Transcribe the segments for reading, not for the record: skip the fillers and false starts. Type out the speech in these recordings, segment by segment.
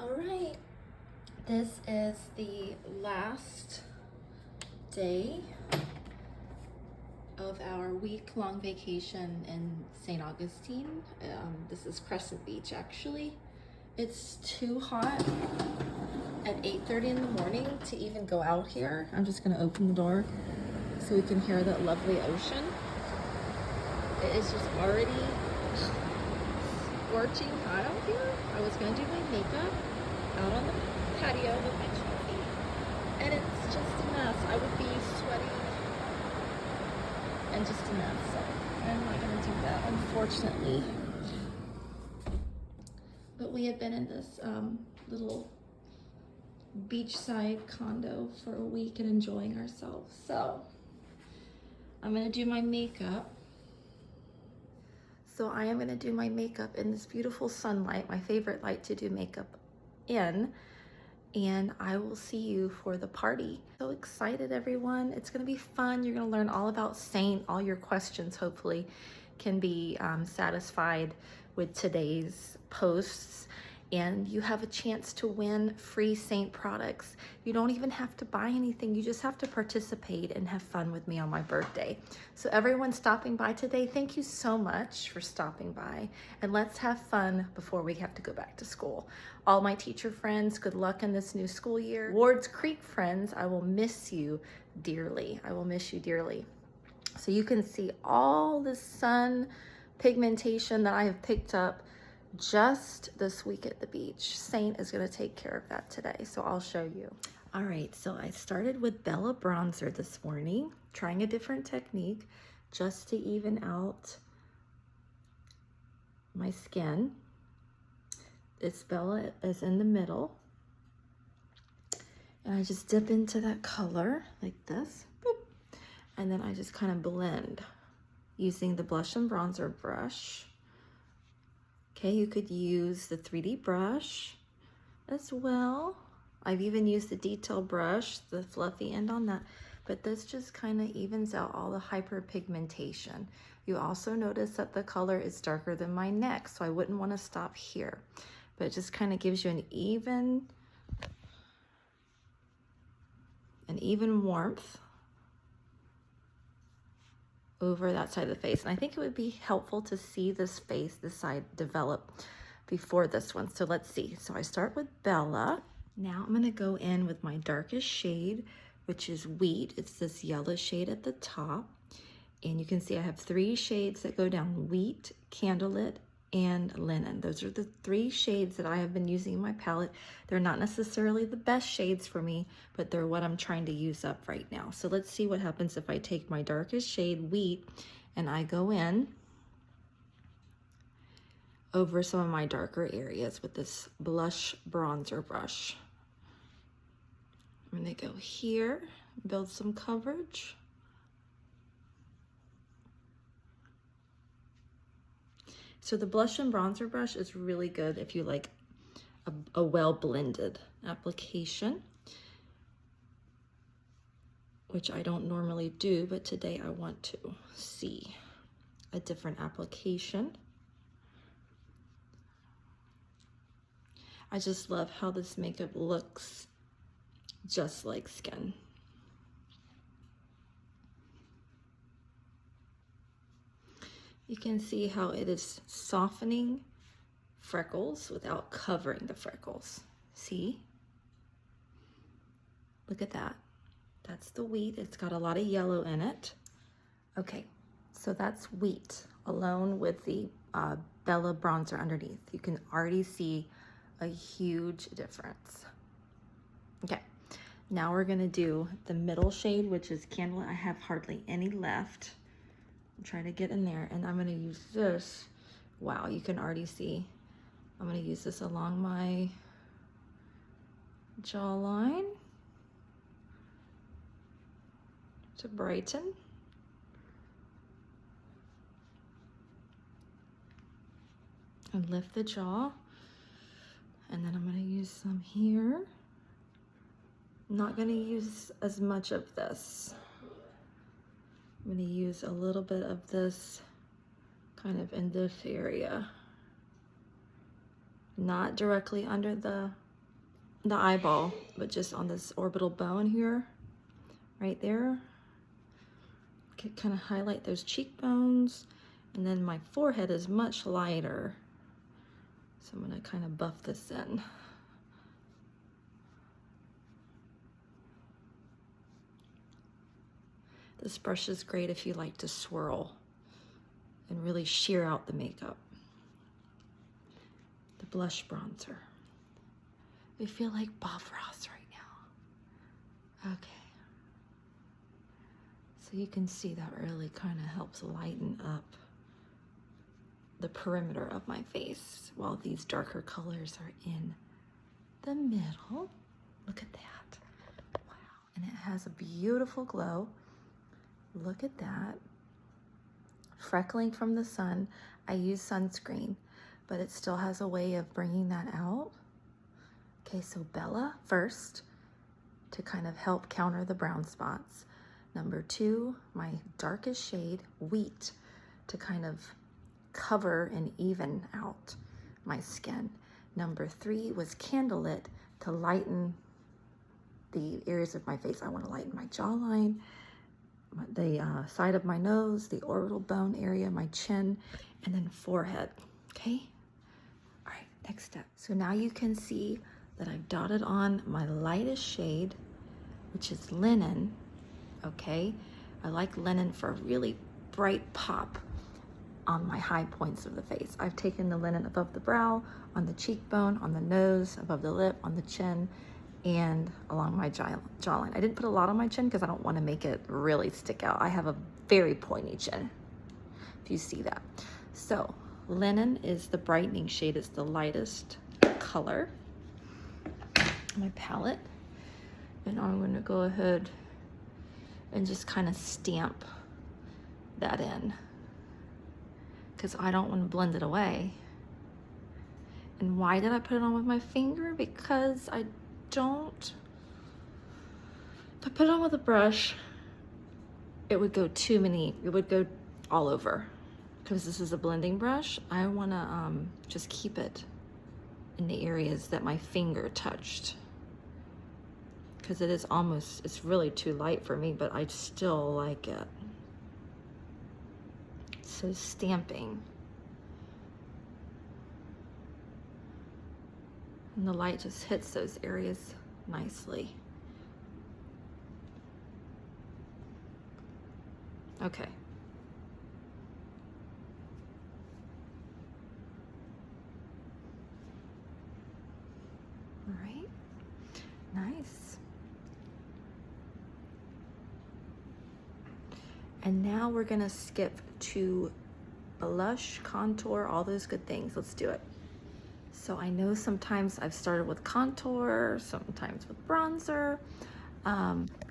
All right, this is the last day of our week-long vacation in St. Augustine. This is Crescent Beach, actually. It's too hot at 8:30 in the morning to even go out here. I'm just gonna open the door so we can hear that lovely ocean. It is just already scorching hot out here. I was gonna do my makeup out on the patio with my coffee, and it's just a mess. I would be sweating and just a mess, so I'm not gonna do that, unfortunately. But we have been in this little beachside condo for a week and enjoying ourselves. So I'm gonna do my makeup. So I am gonna do my makeup in this beautiful sunlight, my favorite light to do makeup in, and I will see you for the party. So excited, everyone. It's gonna be fun. You're gonna learn all about Saint. All your questions hopefully can be satisfied with today's posts, and you have a chance to win free Saint products. You don't even have to buy anything. You just have to participate and have fun with me on my birthday. So everyone stopping by today, thank you so much for stopping by, and let's have fun before we have to go back to school. All my teacher friends, good luck in this new school year. Wards Creek friends, I will miss you dearly. I will miss you dearly. So you can see all the sun pigmentation that I have picked up just this week at the beach. Saint is going to take care of that today, so I'll show you. All right, so I started with Bella bronzer this morning, trying a different technique just to even out my skin. This Bella is in the middle, and I just dip into that color like this, boop, and then I just kind of blend using the blush and bronzer brush. Okay, you could use the 3D brush as well. I've even used the detail brush, the fluffy end on that, but this just kind of evens out all the hyperpigmentation. You also notice that the color is darker than my neck, so I wouldn't want to stop here, but it just kind of gives you an even warmth over that side of the face. And I think it would be helpful to see this face, this side develop before this one. So let's see. So I start with Bella. Now I'm gonna go in with my darkest shade, which is Wheat. It's this yellow shade at the top. And you can see I have 3 shades that go down: Wheat, Candlelit, and Linen. Those are the 3 shades that I have been using in my palette. They're not necessarily the best shades for me, but they're what I'm trying to use up right now. So let's see what happens if I take my darkest shade, Wheat, and I go in over some of my darker areas with this blush bronzer brush. I'm gonna go here, build some coverage. So the blush and bronzer brush is really good if you like a well-blended application, which I don't normally do, but today I want to see a different application. I just love how this makeup looks just like skin. You can see how it is softening freckles without covering the freckles. See? Look at that. That's the Wheat. It's got a lot of yellow in it. Okay, so that's Wheat alone with the Bella bronzer underneath. You can already see a huge difference. Okay, now we're gonna do the middle shade, which is Candlelit. I have hardly any left. I'm trying to get in there, and I'm gonna use this. Wow, you can already see. I'm gonna use this along my jawline to brighten. And lift the jaw. And then I'm gonna use some here. I'm not gonna use as much of this. I'm gonna use a little bit of this kind of in this area. Not directly under the the eyeball, but just on this orbital bone here, right there. Kind of highlight those cheekbones, and then my forehead is much lighter, so I'm going to kind of buff this in. This brush is great if you like to swirl and really sheer out the makeup. The blush bronzer. I feel like Bob Ross right now. Okay. So you can see that really kind of helps lighten up the perimeter of my face while these darker colors are in the middle. Look at that. Wow. And it has a beautiful glow. Look at that. Freckling from the sun. I use sunscreen, but it still has a way of bringing that out. Okay, so Bella first to kind of help counter the brown spots. Number 2, my darkest shade, Wheat, to kind of cover and even out my skin. Number 3 was Candlelit to lighten the areas of my face. I want to lighten my jawline, the side of my nose, the orbital bone area, my chin, and then forehead. Okay? All right, next step. So now you can see that I've dotted on my lightest shade, which is Linen. Okay, I like Linen for a really bright pop on my high points of the face. I've taken the Linen above the brow, on the cheekbone, on the nose, above the lip, on the chin, and along my jawline. I didn't put a lot on my chin because I don't want to make it really stick out. I have a very pointy chin, if you see that. So Linen is the brightening shade. It's the lightest color on my palette. And I'm going to go ahead and just kind of stamp that in because I don't want to blend it away. And why did I put it on with my finger? Because I don't, if I put it on with a brush, it would go it would go all over. Because this is a blending brush, I want to just keep it in the areas that my finger touched. Because it is almost, it's really too light for me, but I still like it. So stamping. And the light just hits those areas nicely. Okay. All right. Nice. And now we're gonna skip to blush, contour, all those good things. Let's do it. So I know sometimes I've started with contour, sometimes with bronzer.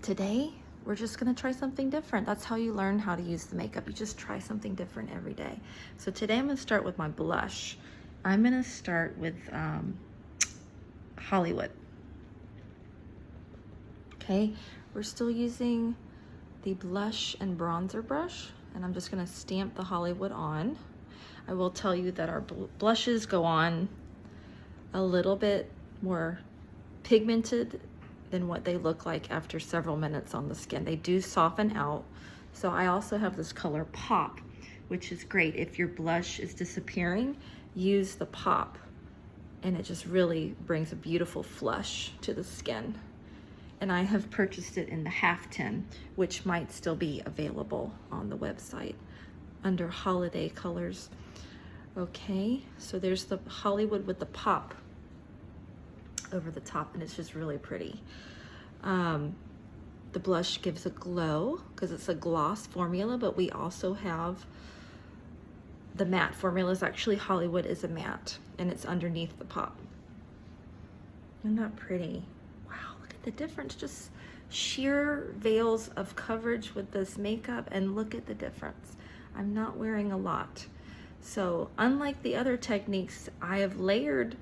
Today, we're just gonna try something different. That's how you learn how to use the makeup. You just try something different every day. So today I'm gonna start with my blush. I'm gonna start with Hollywood. Okay, we're still using the blush and bronzer brush, and I'm just gonna stamp the Hollywood on. I will tell you that our blushes go on a little bit more pigmented than what they look like after several minutes on the skin. They do soften out. So I also have this color Pop, which is great. If your blush is disappearing, use the Pop, and it just really brings a beautiful flush to the skin. And I have purchased it in the half tin, which might still be available on the website under holiday colors. Okay, so there's the Hollywood with the Pop over the top, and it's just really pretty. The blush gives a glow because it's a gloss formula, but we also have the matte formula. Is actually Hollywood is a matte, and it's underneath the Pop. Isn't that pretty? Wow, look at the difference. Just sheer veils of coverage with this makeup, and look at the difference. I'm not wearing a lot. So unlike the other techniques, I have layered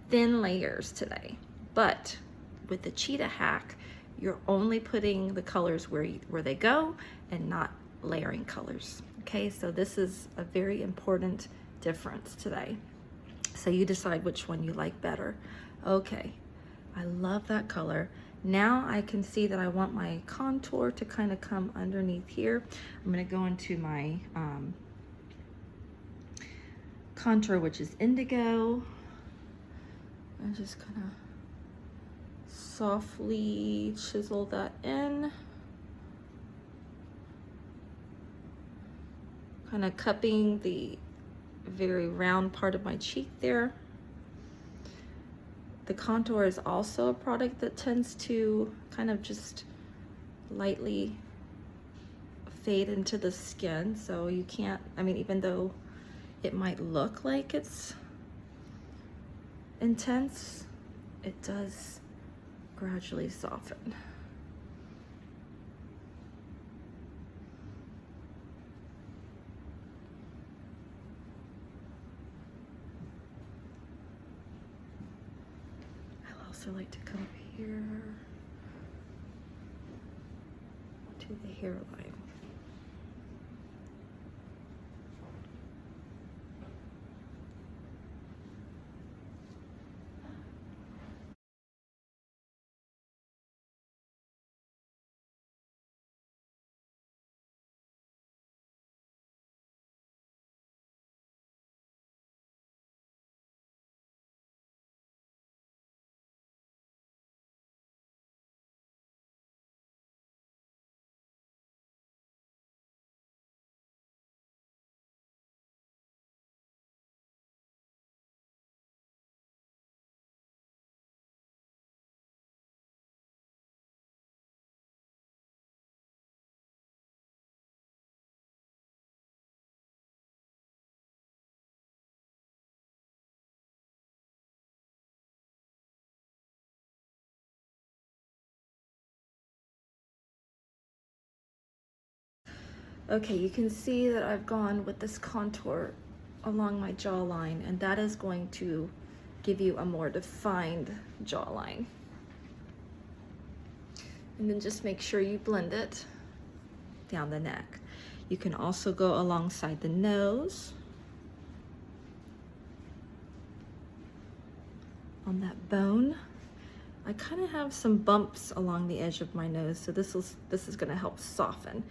thin layers today, but with the Cheetah hack, you're only putting the colors where they go and not layering colors. Okay, so this is a very important difference today. So you decide which one you like better. Okay, I love that color. Now I can see that I want my contour to kind of come underneath here. I'm gonna go into my contour, which is indigo. And just kind of softly chisel that in. Kind of cupping the very round part of my cheek there. The contour is also a product that tends to kind of just lightly fade into the skin. So you can't, I mean, even though it might look like it's intense, it does gradually soften. I also like to come up here to the hairline. Okay, you can see that I've gone with this contour along my jawline, and that is going to give you a more defined jawline. And then just make sure you blend it down the neck. You can also go alongside the nose, on that bone. I kind of have some bumps along the edge of my nose, so this is going to help soften.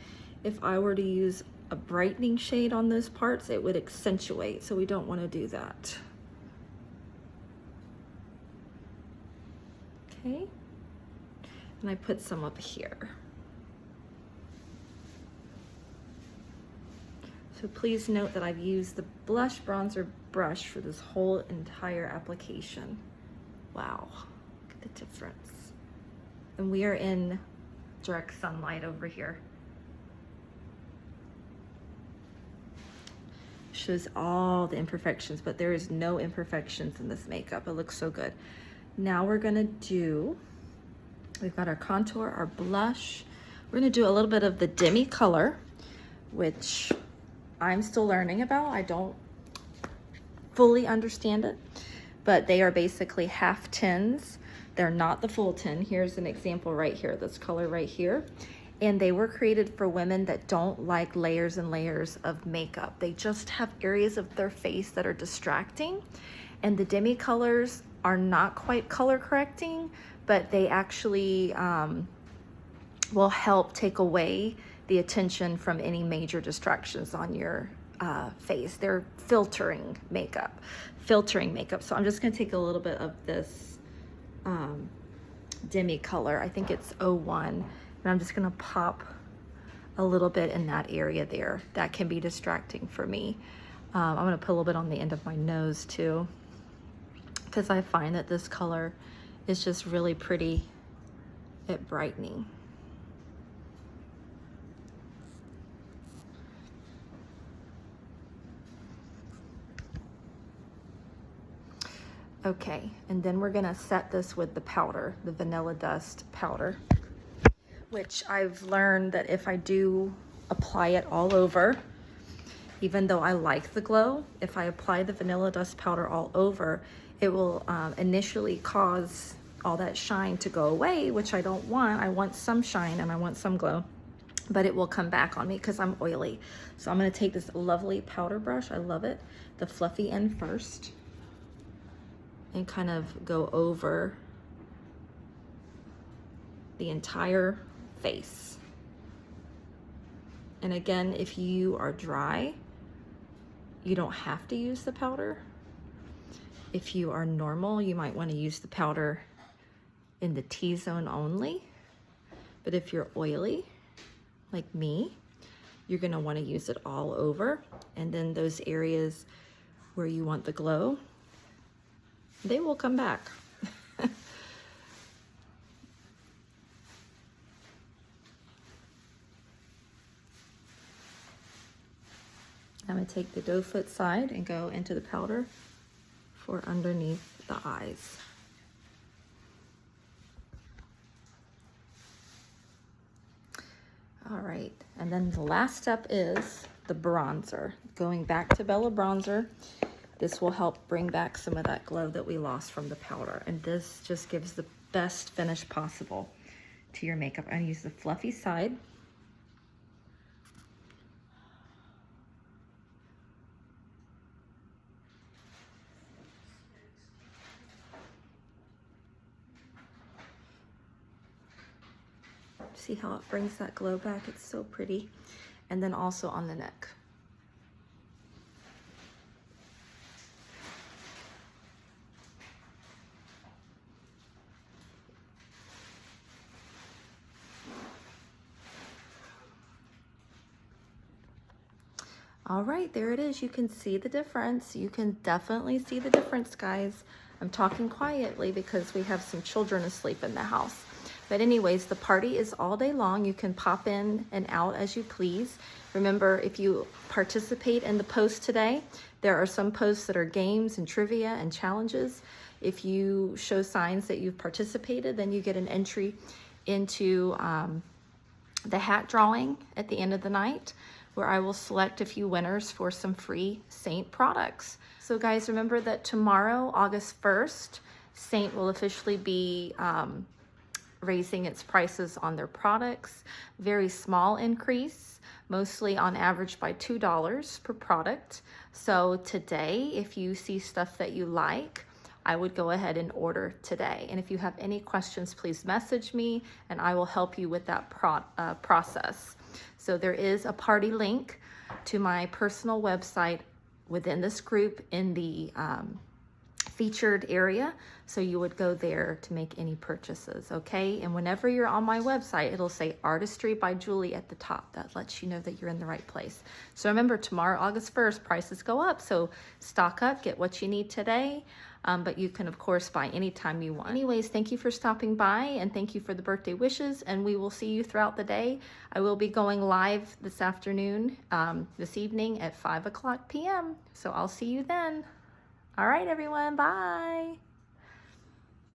If I were to use a brightening shade on those parts, it would accentuate, so we don't want to do that. Okay, and I put some up here. So please note that I've used the blush bronzer brush for this whole entire application. Wow, look at the difference. And we are in direct sunlight over here. Shows all the imperfections, but there is no imperfections in this makeup. It looks so good. Now we're gonna do, we've got our contour, our blush. We're gonna do a little bit of the demi color, which I'm still learning about. I don't fully understand it, but they are basically half tins. They're not the full tin. Here's an example right here, this color right here. And they were created for women that don't like layers and layers of makeup. They just have areas of their face that are distracting. And the demi colors are not quite color correcting, but they actually will help take away the attention from any major distractions on your face. They're filtering makeup. So I'm just gonna take a little bit of this demi color. I think it's 01. And I'm just gonna pop a little bit in that area there. That can be distracting for me. I'm gonna put a little bit on the end of my nose too, because I find that this color is just really pretty at brightening. Okay, and then we're gonna set this with the powder, the Vanilla Dust powder, which I've learned that if I do apply it all over, even though I like the glow, if I apply the Vanilla Dust powder all over, it will initially cause all that shine to go away, which I don't want. I want some shine and I want some glow, but it will come back on me because I'm oily. So I'm gonna take this lovely powder brush, I love it, the fluffy end first, and kind of go over the entire face. And again, if you are dry, you don't have to use the powder. If you are normal, you might want to use the powder in the T-zone only. But if you're oily, like me, you're gonna want to use it all over. And then those areas where you want the glow, they will come back. I'm gonna take the doe foot side and go into the powder for underneath the eyes. All right, and then the last step is the bronzer. Going back to Bella Bronzer, this will help bring back some of that glow that we lost from the powder. And this just gives the best finish possible to your makeup. I use the fluffy side. See how it brings that glow back? It's so pretty. And then also on the neck. All right, there it is. You can see the difference. You can definitely see the difference, guys. I'm talking quietly because we have some children asleep in the house. But anyways, the party is all day long. You can pop in and out as you please. Remember, if you participate in the post today, there are some posts that are games and trivia and challenges. If you show signs that you've participated, then you get an entry into the hat drawing at the end of the night, where I will select a few winners for some free Seint products. So guys, remember that tomorrow, August 1st, Seint will officially be raising its prices on their products. Very small increase, mostly on average by $2 per product. So today, if you see stuff that you like, I would go ahead and order today. And if you have any questions, please message me and I will help you with that process. So there is a party link to my personal website within this group in the featured area. So you would go there to make any purchases, okay? And whenever you're on my website, it'll say Artistry by Julie at the top. That lets you know that you're in the right place. So remember, tomorrow, August 1st, prices go up. So stock up, get what you need today. But you can, of course, buy anytime you want. Anyways, thank you for stopping by and thank you for the birthday wishes. And we will see you throughout the day. I will be going live this afternoon, this evening at 5 o'clock p.m. So I'll see you then. All right, everyone. Bye.